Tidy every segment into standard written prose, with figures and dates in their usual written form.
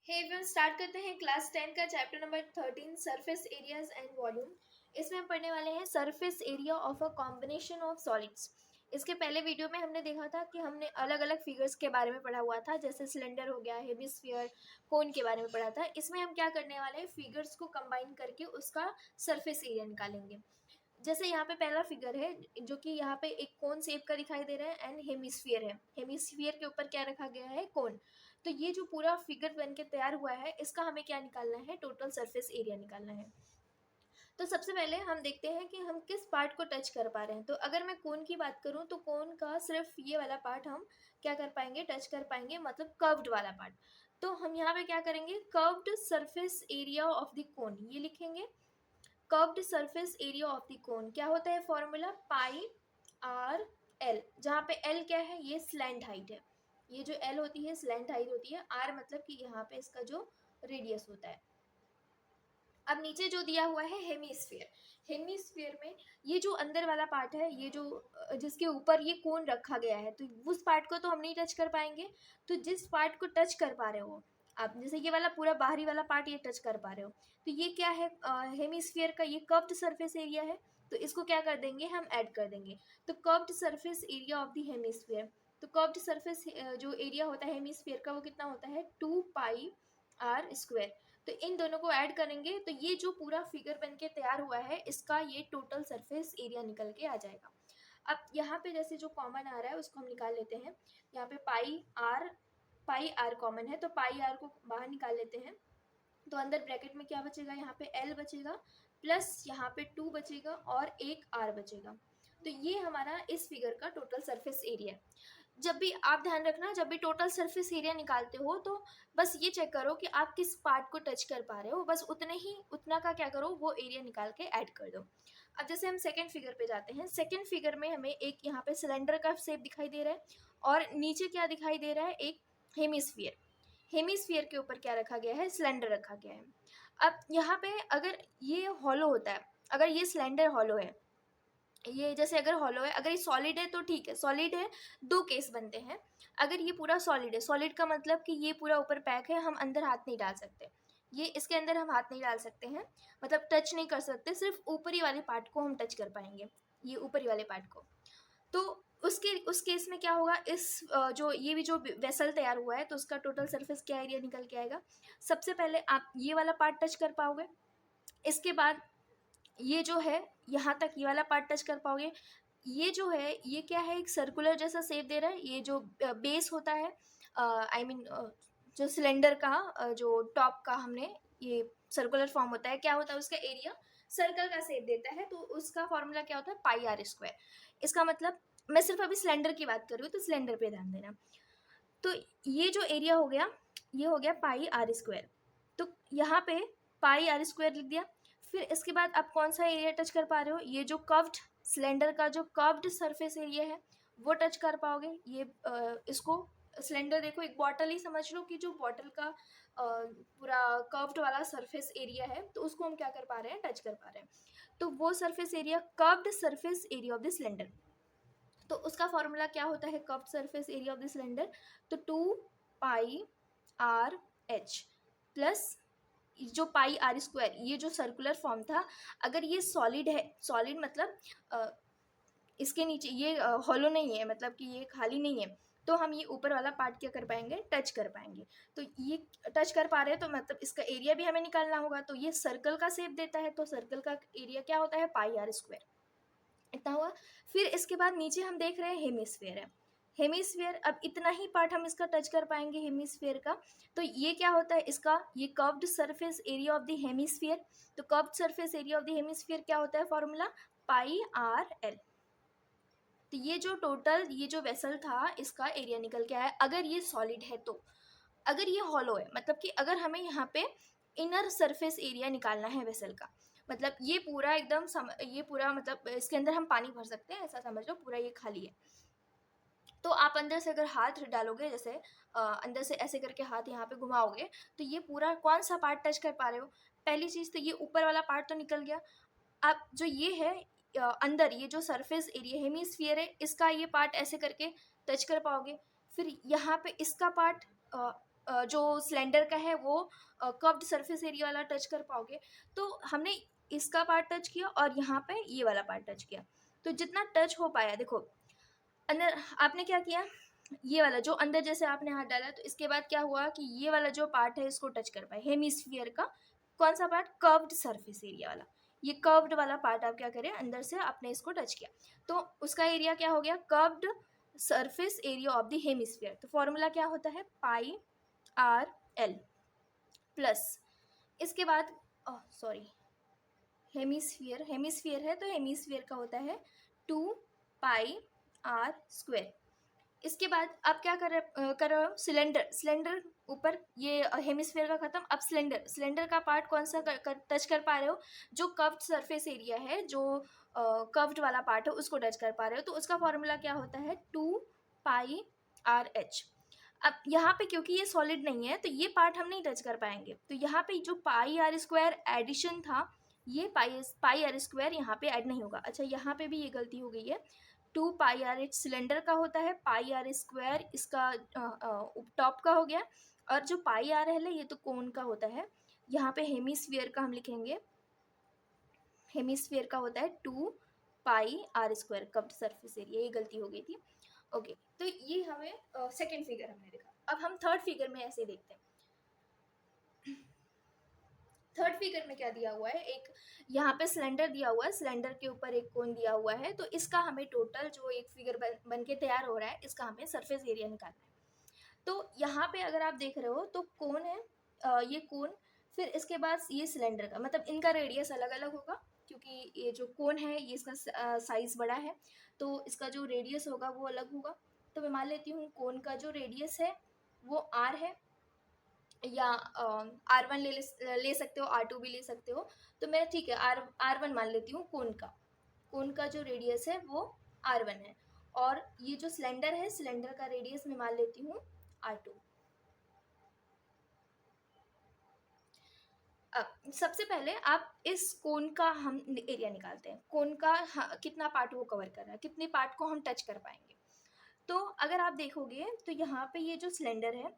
Hey everyone, start करते हैं class 10 का chapter number 13 surface areas and volume. इसमें हम पढ़ने वाले हैं surface area of a combination of solids. इसके पहले वीडियो में हमने देखा था कि हमने अलग अलग फिगर्स के बारे में पढ़ा हुआ था, जैसे सिलेंडर हो गया, हेमिस्फीयर, कोन के बारे में पढ़ा था। इसमें हम क्या करने वाले हैं, फिगर्स को कंबाइन करके उसका सरफेस एरिया निकालेंगे। जैसे यहाँ पे पहला फिगर है जो कि यहाँ पे एक कोन शेप का दिखाई दे रहा है एंड हेमिस्फीयर है। हेमिस्फीयर के ऊपर क्या रखा गया है, कोन। तो ये जो पूरा फिगर बन के तैयार हुआ है, इसका हमें क्या निकालना है, टोटल सरफेस एरिया निकालना है। तो सबसे पहले हम देखते हैं कि हम किस पार्ट को टच कर पा रहे हैं। तो अगर मैं कोन की बात करूं तो कोन का सिर्फ ये वाला पार्ट हम क्या कर पाएंगे, टच कर पाएंगे, मतलब कर्व्ड वाला पार्ट। तो हम यहाँ पे क्या करेंगे, curved surface area of the cone ये लिखेंगे। Curved surface area of the cone क्या होता है, फॉर्मूला पाई आर एल, जहाँ पे एल क्या है, ये स्लैंट हाइट है। ये जो एल होती है स्लैंट हाइट होती है, आर मतलब कि यहाँ पे इसका जो रेडियस होता है। अब नीचे जो दिया हुआ है हेमिस्फीयर, हेमिस्फीयर में ये जो अंदर वाला पार्ट है, ये जो जिसके ऊपर ये कोन रखा गया है, तो उस पार्ट को तो हम नहीं टच कर पाएंगे। तो जिस पार्ट को टच कर पा रहे हो आप, जैसे ये वाला पूरा बाहरी वाला पार्ट ये टच कर पा रहे हो, तो ये क्या है, हेमिस्फीयर का ये कर्व्ड सरफेस एरिया है। तो इसको क्या कर देंगे, हम ऐड कर देंगे। तो curved surface area of the hemisphere, तो कर्व्ड सरफेस जो एरिया होता है हेमिस्फीयर का, वो कितना होता है, 2πr²। तो इन दोनों को ऐड करेंगे तो ये जो पूरा फिगर बन के तैयार हुआ है, इसका ये टोटल सरफेस एरिया निकल के आ जाएगा। अब यहाँ पे जैसे जो कॉमन आ रहा है उसको हम निकाल लेते हैं। यहाँ पे पाई आर कॉमन है, तो पाई आर को बाहर निकाल लेते हैं। तो अंदर ब्रैकेट में क्या बचेगा, यहाँ पे एल बचेगा, प्लस यहाँ पे 2 बचेगा और एक आर बचेगा। तो ये हमारा इस फिगर का टोटल सरफेस एरिया है। जब भी आप ध्यान रखना, जब भी टोटल सरफेस एरिया निकालते हो तो बस ये चेक करो कि आप किस पार्ट को टच कर पा रहे हो, बस उतना का क्या करो, वो एरिया निकाल के ऐड कर दो। अब जैसे हम सेकंड फिगर पे जाते हैं। सेकंड फिगर में हमें एक यहाँ पे सिलेंडर का शेप दिखाई दे रहा है और नीचे क्या दिखाई दे रहा है, एक हेमिस्फीयर। हेमिस्फीयर के ऊपर क्या रखा गया है, सिलेंडर रखा गया है। अब यहाँ पे अगर ये हॉलो होता है, अगर ये सिलेंडर हॉलो है, ये जैसे अगर हॉलो है, अगर ये सॉलिड है तो ठीक है, सॉलिड है, दो केस बनते हैं। अगर ये पूरा सॉलिड है, सॉलिड का मतलब कि ये पूरा ऊपर पैक है, हम अंदर हाथ नहीं डाल सकते, ये इसके अंदर हम हाथ नहीं डाल सकते हैं, मतलब टच नहीं कर सकते, सिर्फ ऊपरी वाले पार्ट को हम टच कर पाएंगे, ये ऊपरी वाले पार्ट को। तो उस केस में क्या होगा, इस जो ये भी जो वेसल तैयार हुआ है, तो उसका टोटल सरफेस क्या एरिया निकल के आएगा। सबसे पहले आप ये वाला पार्ट टच कर पाओगे, इसके बाद ये जो है यहाँ तक ये वाला पार्ट टच कर पाओगे। ये जो है ये क्या है, एक सर्कुलर जैसा शेप दे रहा है। ये जो बेस होता है, आई मीन जो सिलेंडर का जो टॉप का हमने ये सर्कुलर फॉर्म होता है, क्या होता है उसका एरिया, सर्कल का शेप देता है, तो उसका फॉर्मूला क्या होता है, πr²। इसका मतलब मैं सिर्फ अभी सिलेंडर की बात कर रही हूँ, तो सिलेंडर पे ध्यान देना। तो ये जो एरिया हो गया, ये हो गया πr²। तो यहाँ पे πr² लिख दिया। फिर इसके बाद आप कौन सा एरिया टच कर पा रहे हो, ये जो कर्व्ड सिलेंडर का जो कर्व्ड सरफेस एरिया है वो टच कर पाओगे। ये इसको सिलेंडर देखो, एक बॉटल ही समझ लो कि जो बॉटल का पूरा कर्व्ड वाला सरफेस एरिया है, तो उसको हम क्या कर पा रहे हैं, टच कर पा रहे हैं। तो वो surface area, curved surface area of the cylinder, तो उसका फॉर्मूला क्या होता है, curved surface area of the cylinder, तो 2πr/h प्लस जो πr², ये जो सर्कुलर फॉर्म था, अगर ये सॉलिड है, सॉलिड मतलब इसके नीचे ये हॉलो नहीं है, मतलब कि ये खाली नहीं है, तो हम ये ऊपर वाला पार्ट क्या कर पाएंगे, टच कर पाएंगे। तो ये टच कर पा रहे हैं, तो मतलब इसका एरिया भी हमें निकालना होगा। तो ये सर्कल का शेप देता है, तो सर्कल का एरिया क्या होता है, πr², इतना हुआ। फिर इसके बाद नीचे हम देख रहे हैं हेमिस्फीयर है। हेमिस्फीयर, अब इतना ही पार्ट हम इसका टच कर पाएंगे हेमिस्फीयर का। तो ये क्या होता है, इसका ये curved surface area of the hemisphere. तो curved surface area of the hemisphere क्या होता है, फॉर्मूला πr/l। तो ये जो टोटल ये जो वेसल था, इसका एरिया निकल के आया। अगर ये सॉलिड है तो, अगर ये हॉलो है, मतलब कि अगर हमें यहाँ पे इनर सरफेस एरिया निकालना है वेसल का, मतलब ये पूरा एकदम ये पूरा मतलब इसके अंदर हम पानी भर सकते हैं, ऐसा समझ लो, पूरा ये खाली है। तो आप अंदर से अगर हाथ डालोगे, जैसे अंदर से ऐसे करके हाथ यहाँ पे घुमाओगे, तो ये पूरा कौन सा पार्ट टच कर पा रहे हो, पहली चीज़ तो ये ऊपर वाला पार्ट तो निकल गया। अब जो ये है अंदर ये जो सरफेस एरिया हेमिस्फीयर है, इसका ये पार्ट ऐसे करके टच कर पाओगे। फिर यहाँ पे इसका पार्ट जो सिलेंडर का है वो कर्व्ड सरफेस एरिया वाला टच कर पाओगे। तो हमने इसका पार्ट टच किया और यहाँ पे ये वाला पार्ट टच किया, तो जितना टच हो पाया, देखो अंदर आपने क्या किया, ये वाला जो अंदर जैसे आपने हाथ डाला, तो इसके बाद क्या हुआ कि ये वाला जो पार्ट है इसको टच कर पाए, हेमिस्फीयर का कौन सा पार्ट, कर्व्ड सरफेस एरिया वाला, ये कर्व्ड वाला पार्ट आप क्या करें अंदर से आपने इसको टच किया, तो उसका एरिया क्या हो गया, curved surface area of the hemisphere. तो फॉर्मूला क्या होता है, पाई आर एल प्लस, इसके बाद सॉरी हेमिस्फीयर है तो हेमिस्फीयर का होता है 2 पाई आर स्क्वायर। इसके बाद आप क्या कर रहे हो, सिलेंडर ऊपर, ये हेमिस्फीयर का खत्म, अब सिलेंडर का पार्ट कौन सा टच कर पा रहे हो, जो कर्व्ड सरफेस एरिया है, जो कर्व्ड वाला पार्ट है उसको टच कर पा रहे हो, तो उसका फॉर्मूला क्या होता है 2 पाई आर एच। अब यहाँ पे क्योंकि ये सॉलिड नहीं है तो ये पार्ट हम नहीं टच कर पाएंगे, तो यहाँ पे जो पाई आर स्क्वायर एडिशन था, ये पाई आर स्क्वायर यहाँ पे ऐड नहीं होगा। अच्छा यहाँ पे भी ये गलती हो गई है, 2 पाई आर एच सिलेंडर का होता है, पाई आर स्क्वायर इसका टॉप का हो गया, और जो पाई आर है ये तो कोन का होता है। यहाँ पे हेमिस्फीयर का हम लिखेंगे, हेमिस्फीयर का होता है 2 pi r square curved surface area, ये गलती हो गई थी। ओके, तो ये हमें सेकंड फिगर हमने देखा। अब हम थर्ड फिगर में ऐसे देखते हैं। थर्ड फिगर में क्या दिया हुआ है, एक यहाँ पे सिलेंडर दिया हुआ है, सिलेंडर के ऊपर एक कोन दिया हुआ है, तो इसका हमें टोटल जो एक फिगर बन के तैयार हो रहा है, इसका हमें सरफेस एरिया निकालना है। तो यहाँ पे अगर आप देख रहे हो तो कोन है, ये कोन, फिर इसके बाद ये सिलेंडर का, मतलब इनका रेडियस अलग अलग होगा, क्योंकि ये जो कोन है ये इसका साइज बड़ा है, तो इसका जो रेडियस होगा वो अलग होगा। तो मैं मान लेती हूँ कोन का जो रेडियस है वो आर है, या R1 ले सकते हो, R2 भी ले सकते हो, तो मैं ठीक है R1 मान लेती हूँ। कोन का जो रेडियस है वो R1 है, और ये जो सिलेंडर है, सिलेंडर का रेडियस मैं मान लेती हूँ R2। अब सबसे पहले आप इस कोन का हम एरिया निकालते हैं, कोन का कितना पार्ट वो कवर कर रहा है, कितने पार्ट को हम टच कर पाएंगे। तो अगर आप देखोगे तो यहाँ पे ये जो सिलेंडर है,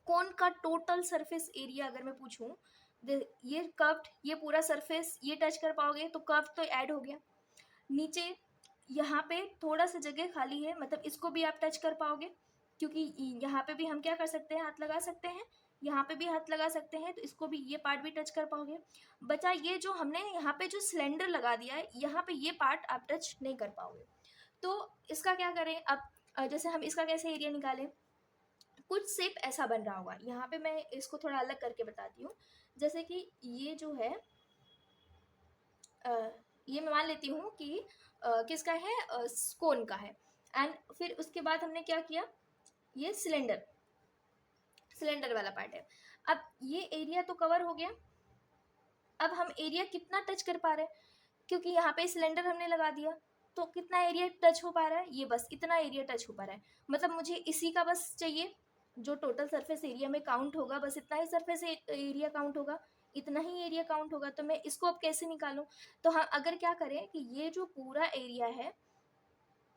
कोन का टोटल सरफेस एरिया अगर मैं पूछूं, ये कर्व्ड, ये पूरा सरफेस ये टच कर पाओगे, तो कर्व तो ऐड हो गया। नीचे यहाँ पे थोड़ा सा जगह खाली है, मतलब इसको भी आप टच कर पाओगे, क्योंकि यहाँ पे भी हम क्या कर सकते हैं, हाथ लगा सकते हैं, यहाँ पे भी हाथ लगा सकते हैं, तो इसको भी, ये पार्ट भी टच कर पाओगे। बचा ये जो हमने यहाँ पे जो सिलेंडर लगा दिया है, यहाँ पे ये पार्ट आप टच नहीं कर पाओगे। तो इसका क्या करें अब, जैसे हम इसका कैसे एरिया निकालें, कुछ शेप ऐसा बन रहा होगा। यहाँ पे मैं इसको थोड़ा अलग करके बताती हूँ, जैसे कि ये जो है, ये मैं मान लेती हूँ कि किसका है, कोन का है, एंड फिर उसके बाद हमने क्या किया, ये सिलेंडर वाला पार्ट है। अब ये एरिया तो कवर हो गया, अब हम एरिया कितना टच कर पा रहे हैं, क्योंकि यहाँ पे सिलेंडर हमने लगा दिया, तो कितना एरिया टच हो पा रहा है, ये बस इतना एरिया टच हो पा रहा है, मतलब मुझे इसी का बस चाहिए, जो टोटल सरफेस एरिया में काउंट होगा बस इतना ही सरफेस एरिया काउंट होगा, इतना ही एरिया काउंट होगा। तो मैं इसको अब कैसे निकालूं, तो हम अगर क्या करें कि ये जो पूरा एरिया है,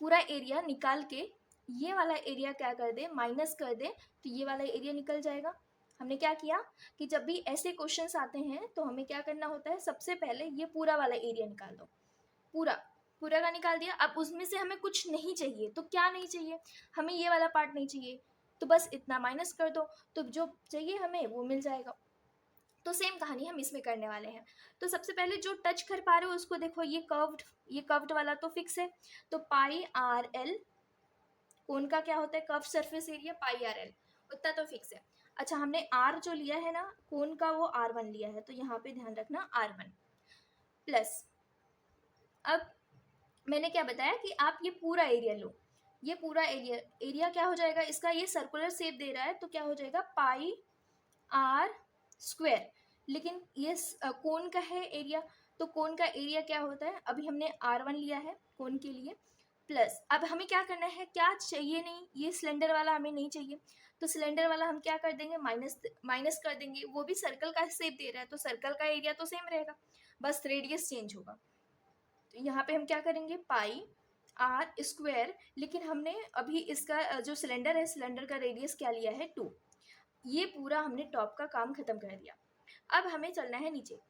पूरा एरिया निकाल के ये वाला एरिया क्या कर दे, माइनस कर दे, तो ये वाला एरिया निकल जाएगा। हमने क्या किया कि जब भी ऐसे क्वेश्चंस आते हैं तो हमें क्या करना होता है, सबसे पहले ये पूरा वाला एरिया निकाल दो, पूरा का निकाल दिया। अब उसमें से हमें कुछ नहीं चाहिए, तो क्या नहीं चाहिए, हमें ये वाला पार्ट नहीं चाहिए, तो बस इतना माइनस कर दो, तो जो चाहिए हमें वो मिल जाएगा। तो सेम कहानी हम इसमें करने वाले हैं। तो सबसे पहले जो टच कर पा रहे हो उसको देखो, ये कर्व्ड वाला तो फिक्स है, तो पाई आर एल, कोन का क्या होता है, कर्व सरफेस एरिया, पाई आर एल, उतना तो फिक्स है। अच्छा हमने आर जो लिया है ना कोन का, वो R1 लिया है, तो यहाँ पे ध्यान रखना R1 प्लस, अब मैंने क्या बताया कि आप ये पूरा एरिया लो, ये पूरा एरिया क्या हो जाएगा, इसका ये सर्कुलर शेप दे रहा है, तो क्या हो जाएगा पाई आर स्क्वायर, लेकिन ये कोन का है एरिया, तो कोन का एरिया क्या होता है, अभी हमने R1 लिया है कोन के लिए, प्लस अब हमें क्या करना है, क्या चाहिए नहीं, ये सिलेंडर वाला हमें नहीं चाहिए, तो सिलेंडर वाला हम क्या कर देंगे, माइनस कर देंगे, वो भी सर्कल का शेप दे रहा है, तो सर्कल का एरिया तो सेम रहेगा, बस रेडियस चेंज होगा। तो यहाँ पे हम क्या करेंगे, पाई आर स्क्वायर, लेकिन हमने अभी इसका जो सिलेंडर है, सिलेंडर का रेडियस क्या लिया है 2, ये पूरा हमने टॉप का काम खत्म कर दिया। अब हमें चलना है नीचे।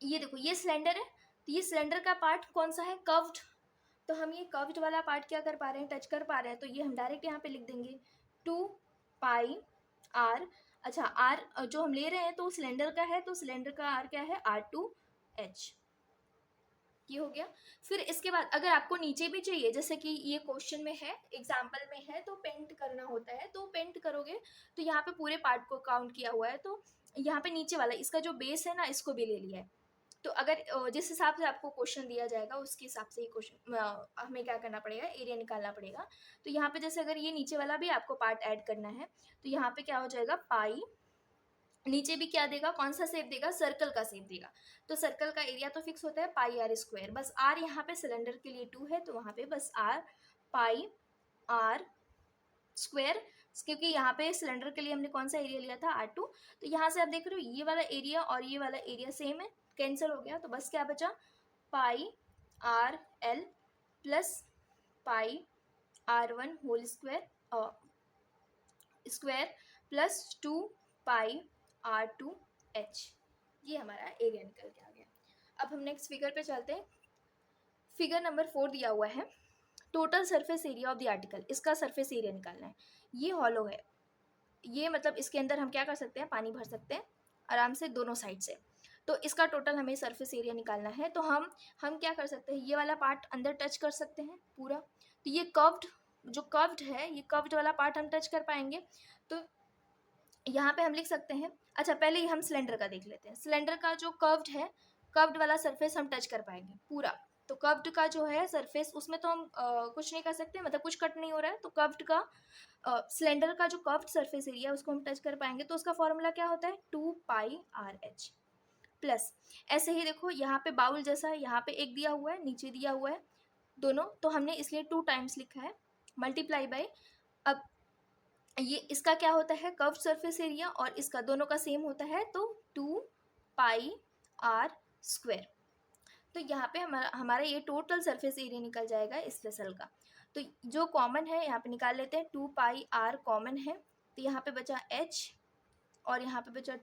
ये देखो ये सिलेंडर है, तो ये सिलेंडर का पार्ट कौन सा है, कर्व्ड। तो हम ये कर्व्ड वाला पार्ट क्या कर पा रहे हैं, टच कर पा रहे हैं, तो ये हम डायरेक्ट यहाँ पे लिख देंगे 2πr। अच्छा आर जो हम ले रहे हैं तो सिलेंडर का है, तो सिलेंडर का आर क्या है, R2H। ये हो गया। फिर इसके बाद अगर आपको नीचे भी चाहिए, जैसे कि ये क्वेश्चन में है, एग्जाम्पल में है, तो पेंट करना होता है, तो पेंट करोगे तो यहाँ पे पूरे पार्ट को काउंट किया हुआ है, तो यहाँ पे नीचे वाला इसका जो बेस है ना, इसको भी ले लिया है। तो अगर जिस हिसाब से आपको क्वेश्चन दिया जाएगा उसके हिसाब से ही क्वेश्चन हमें क्या करना पड़ेगा, एरिया निकालना पड़ेगा। तो यहाँ पे जैसे अगर ये नीचे वाला भी आपको पार्ट ऐड करना है, तो यहाँ पे क्या हो जाएगा, पाई, नीचे भी क्या देगा, कौन सा शेप देगा, सर्कल का शेप देगा। तो सर्कल का एरिया तो फिक्स होता है πr², बस r यहाँ पे सिलेंडर के लिए 2 है, तो वहाँ पे बस r πr², क्योंकि यहाँ पे सिलेंडर के लिए हमने कौन सा एरिया लिया था, R2। तो यहाँ से आप देख रहे हो ये वाला एरिया और ये वाला एरिया सेम है, कैंसिल हो गया, तो बस क्या बचा, πrl plus πr1 whole square plus 2πr2h। ये हमारा एरिया निकल के आ गया। अब हम नेक्स्ट फिगर पे चलते हैं। फिगर नंबर 4 दिया हुआ है, total surface area of the article. इसका सरफेस एरिया निकालना है। ये हॉलो है, ये मतलब इसके अंदर हम क्या कर सकते हैं, पानी भर सकते हैं आराम से दोनों साइड से। तो इसका टोटल हमें सरफेस एरिया निकालना है। तो हम क्या कर सकते हैं, ये वाला पार्ट अंदर टच कर सकते हैं पूरा। तो ये कर्व्ड, जो कर्व्ड है, ये कर्व्ड वाला पार्ट हम टच कर पाएंगे। तो यहाँ पे हम लिख सकते हैं, अच्छा पहले ही हम सिलेंडर का देख लेते हैं। सिलेंडर का जो कर्व्ड है, कर्व्ड वाला सरफेस हम टच कर पाएंगे पूरा। तो कर्व्ड का जो है सरफेस, उसमें तो हम कुछ नहीं कर सकते, मतलब कुछ कट नहीं हो रहा है। तो कर्व्ड का सिलेंडर का जो कर्व्ड सरफेस एरिया उसको हम टच कर पाएंगे। तो उसका फॉर्मूला क्या होता है, 2πrh प्लस, ऐसे ही देखो यहाँ पे बाउल जैसा है, यहाँ पे एक दिया हुआ है, नीचे दिया हुआ है दोनों, तो हमने इसलिए 2 टाइम्स लिखा है, मल्टीप्लाई बाय। अब ये इसका क्या होता है, कर्व्ड सरफेस एरिया, और इसका दोनों का सेम होता है, तो 2πr²। तो यहाँ पे हमारा ये टोटल सरफेस एरिया निकल जाएगा इस वेसल का। तो जो कॉमन है यहाँ पे निकाल लेते हैं, 2πr कॉमन है, तो यहाँ पे बचा h और यहाँ पे बचा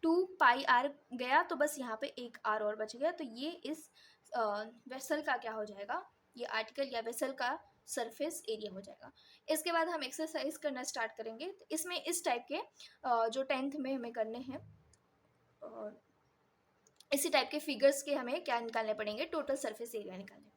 2πr गया, तो बस यहाँ पे एक r और बच गया। तो ये इस वेसल का क्या हो जाएगा, ये आर्टिकल या वेसल का सरफेस एरिया हो जाएगा। इसके बाद हम एक्सरसाइज करना स्टार्ट करेंगे। तो इसमें इस टाइप के जो 10th में हमें करने हैं, इसी टाइप के फिगर्स के हमें क्या निकालने पड़ेंगे, टोटल सरफेस एरिया निकालने